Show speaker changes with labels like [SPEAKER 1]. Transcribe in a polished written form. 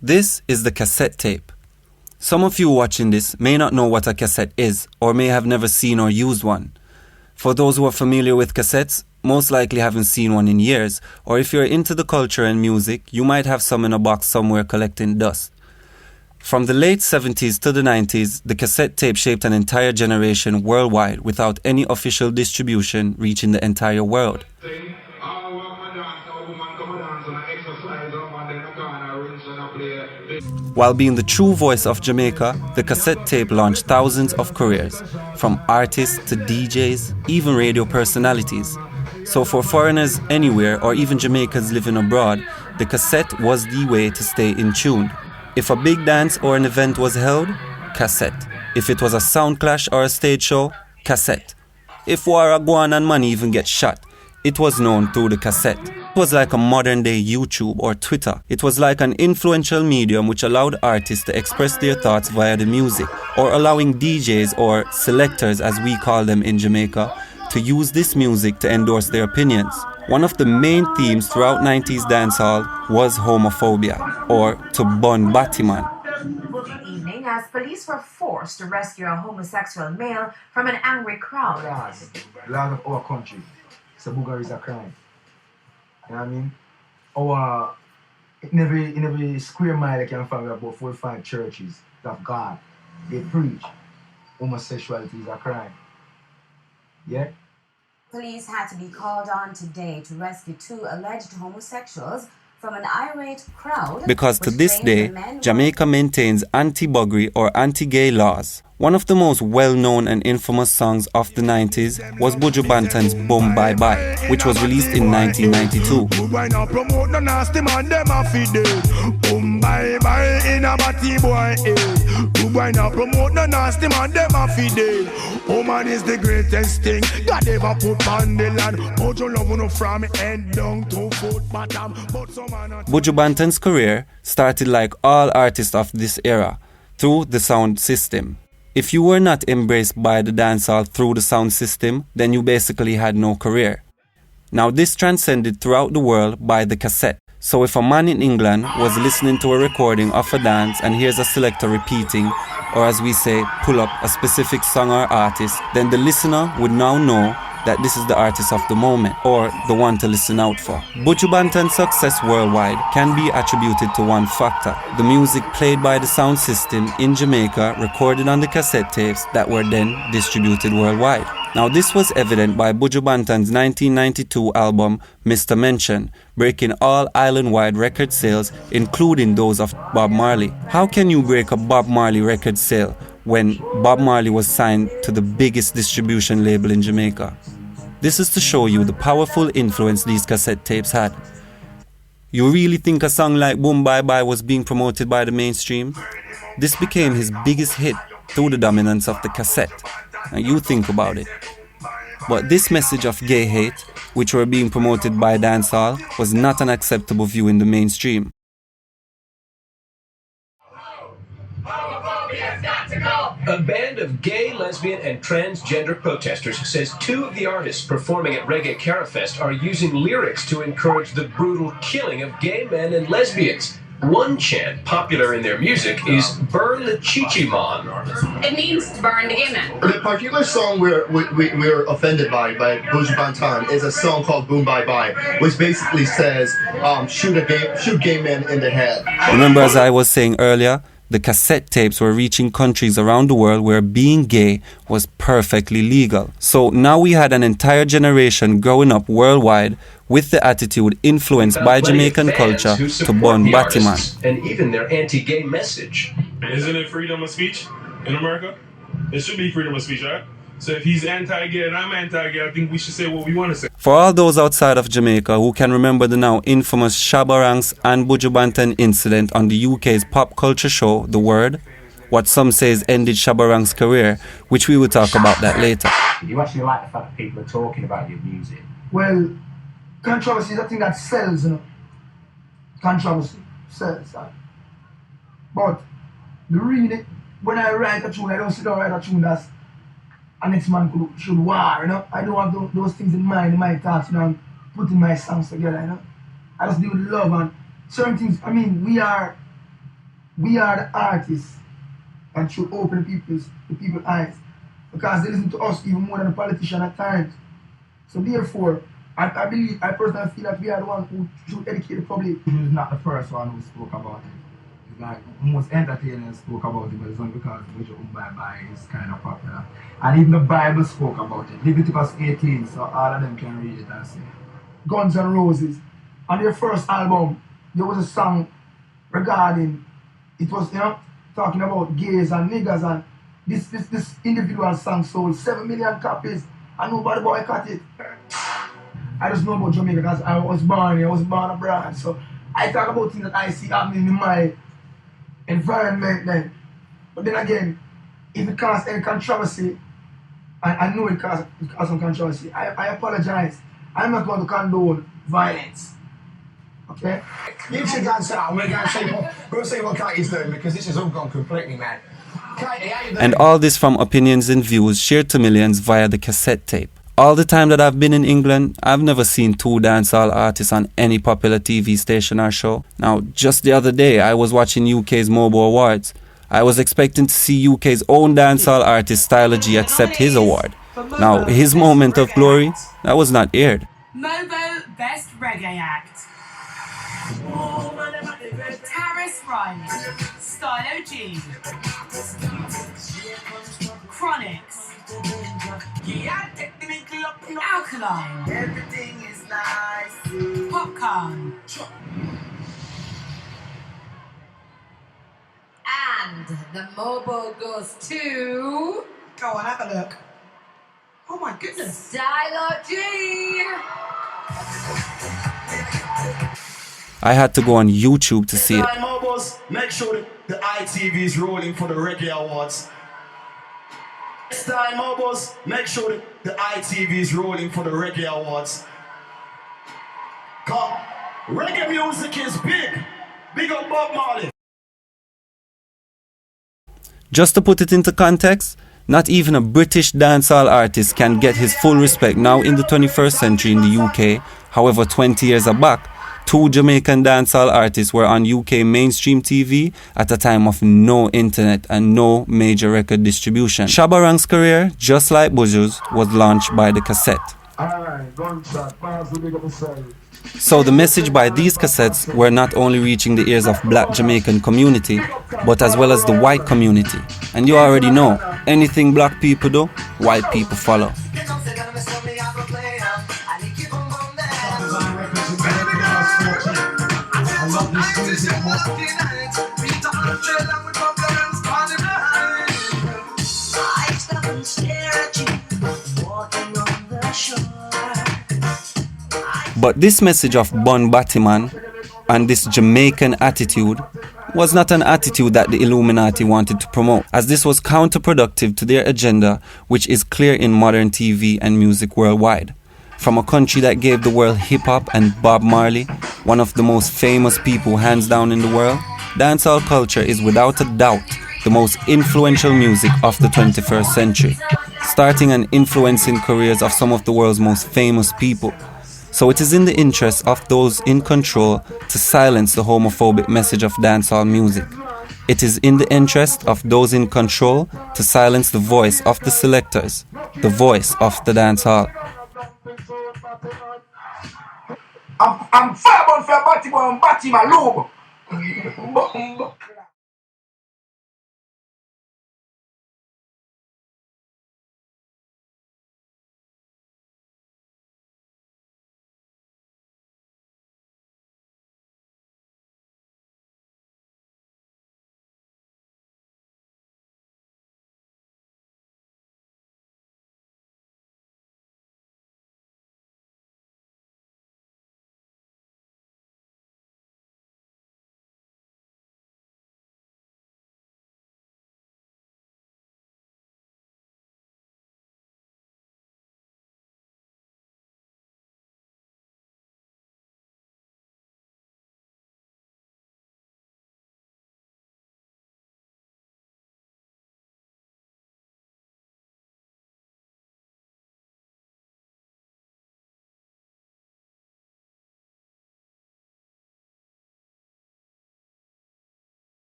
[SPEAKER 1] This is the cassette tape. Some of you watching this may not know what a cassette is or may have never seen or used one. For those who are familiar with cassettes, most likely haven't seen one in years, or if you're into the culture and music, you might have some in a box somewhere collecting dust. From the late 70s to the 90s, the cassette tape shaped an entire generation worldwide without any official distribution reaching the entire world. While being the true voice of Jamaica, the cassette tape launched thousands of careers, from artists to DJs, even radio personalities. So for foreigners anywhere or even Jamaicans living abroad, the cassette was the way to stay in tune. If a big dance or an event was held, cassette. If it was a sound clash or a stage show, cassette. If war a go on and money even get shot, it was known through the cassette. It was like a modern day YouTube or Twitter. It was like an influential medium which allowed artists to express their thoughts via the music, or allowing DJs or selectors, as we call them in Jamaica, to use this music to endorse their opinions. One of the main themes throughout 90s dancehall was homophobia, or to bun Batman.
[SPEAKER 2] Evening, as police were forced to rescue a homosexual male from an angry crowd.
[SPEAKER 3] Land of our country, Sabuga is a crime. You know what I mean? Our in every square mile you can find about 4 or 5 churches of God. They preach homosexuality is a crime. Yeah?
[SPEAKER 2] Police had to be called on today to rescue 2 alleged homosexuals from an irate crowd.
[SPEAKER 1] Because to this day, Jamaica maintains anti-buggery or anti-gay laws. One of the most well-known and infamous songs of the 90s was Buju Banton's Boom Bye Bye, which was released in 1992. Buju Banton's career started like all artists of this era, through the sound system. If you were not embraced by the dancehall through the sound system, then you basically had no career. Now this transcended throughout the world by the cassette. So if a man in England was listening to a recording of a dance and hears a selector repeating, or as we say, pull up a specific song or artist, then the listener would now know that this is the artist of the moment, or the one to listen out for. Buju Banton's success worldwide can be attributed to one factor: the music played by the sound system in Jamaica, recorded on the cassette tapes that were then distributed worldwide. Now this was evident by Buju Banton's 1992 album, Mr. Mention, breaking all island-wide record sales, including those of Bob Marley. How can you break a Bob Marley record sale when Bob Marley was signed to the biggest distribution label in Jamaica? This is to show you the powerful influence these cassette tapes had. You really think a song like Boom Bye Bye was being promoted by the mainstream? This became his biggest hit through the dominance of the cassette. Now you think about it. But this message of gay hate, which were being promoted by dancehall, was not an acceptable view in the mainstream.
[SPEAKER 4] A band of gay, lesbian, and transgender protesters says 2 of the artists performing at Reggae Carafest are using lyrics to encourage the brutal killing of gay men and lesbians. One chant popular in their music is "Burn the Chichi-mon."
[SPEAKER 5] It means to burn the gay men.
[SPEAKER 6] The particular song we're offended by Buju Banton is a song called Boom Bye Bye, which basically says shoot gay men in the head.
[SPEAKER 1] Remember, as I was saying earlier, the cassette tapes were reaching countries around the world where being gay was perfectly legal. So now we had an entire generation growing up worldwide with the attitude influenced by Jamaican culture to bun Batman.
[SPEAKER 4] And even their anti-gay message.
[SPEAKER 7] Isn't it freedom of speech in America? It should be freedom of speech, right? So if he's anti-gay and I'm anti-gay, I think we should say what we want to say.
[SPEAKER 1] For all those outside of Jamaica who can remember the now infamous Shabba Ranks and Buju Banton incident on the UK's pop culture show, The Word, what some say has ended Shabba Ranks' career, which we will talk about that later.
[SPEAKER 8] Do you actually like the fact that people are talking about your music?
[SPEAKER 3] Well, controversy is a thing that sells, you know. Controversy sells. But the real, when I write a tune, I don't sit down and write a tune that's a next man should war, you know. I don't have those things in mind, in my thoughts, you know, I'm putting my songs together, you know. I just do it with love and certain things. I mean, we are we are the artists and should open the people's eyes, because they listen to us even more than the politician at times. So therefore, I personally feel that we are the one who should educate the public.
[SPEAKER 9] He was not the first one who spoke about it. It's like most entertainers spoke about it, but it's only because Buju Banton is kind of popular. And even the Bible spoke about it. Leviticus 18, so all of them can read it and say.
[SPEAKER 3] Guns N' Roses, on their first album, there was a song regarding, it was, talking about gays and niggers, and this individual song sold 7 million copies and nobody boycotted it. I just know about Jamaica because I was born abroad, so I talk about things that I see happening in my environment then. But then again, if it causes any controversy, I know it causes some controversy, I apologize. I'm not going to condone violence. Okay?
[SPEAKER 10] You two dance out, we're going to see what Katie's doing, because this has all gone completely mad. Katie, how you doing?
[SPEAKER 1] And all this from opinions and views shared to millions via the cassette tape. All the time that I've been in England, I've never seen two dancehall artists on any popular TV station or show. Now, just the other day, I was watching UK's Mobo Awards. I was expecting to see UK's own dancehall artist Styler G accept his award. Now, his moment of glory, that was not aired.
[SPEAKER 11] Mobo Best Reggae Act. Taris Riley, Stylo G, Chronix, Alkaline,
[SPEAKER 10] Everything is nice.
[SPEAKER 11] Popcorn,
[SPEAKER 2] And the Mobo goes to
[SPEAKER 10] Go on, have a look. Oh my goodness.
[SPEAKER 2] Stylo G.
[SPEAKER 1] I had to go on YouTube to see it.
[SPEAKER 12] Mobos, make sure that the ITV is rolling for the Reggae Awards. Next time, Mobos, make sure that the ITV is rolling for the Reggae Awards. Come, reggae music is big. Big up Bob Marley.
[SPEAKER 1] Just to put it into context, not even a British dancehall artist can get his full respect now in the 21st century in the UK. However, 20 years back, two Jamaican dancehall artists were on UK mainstream TV at a time of no internet and no major record distribution. Shabba Ranks' career, just like Buju's, was launched by the cassette. So the message by these cassettes were not only reaching the ears of black Jamaican community, but as well as the white community. And you already know, anything black people do, white people follow. But this message of Bun Battyman and this Jamaican attitude was not an attitude that the Illuminati wanted to promote, as this was counterproductive to their agenda, which is clear in modern TV and music worldwide. From a country that gave the world hip-hop and Bob Marley, one of the most famous people hands down in the world, dancehall culture is without a doubt the most influential music of the 21st century, starting and influencing careers of some of the world's most famous people. So it is in the interest of those in control to silence the homophobic message of dancehall music. It is in the interest of those in control to silence the voice of the selectors, the voice of the dancehall.
[SPEAKER 3] I'm fire on for Batty boy and Batty my lobe.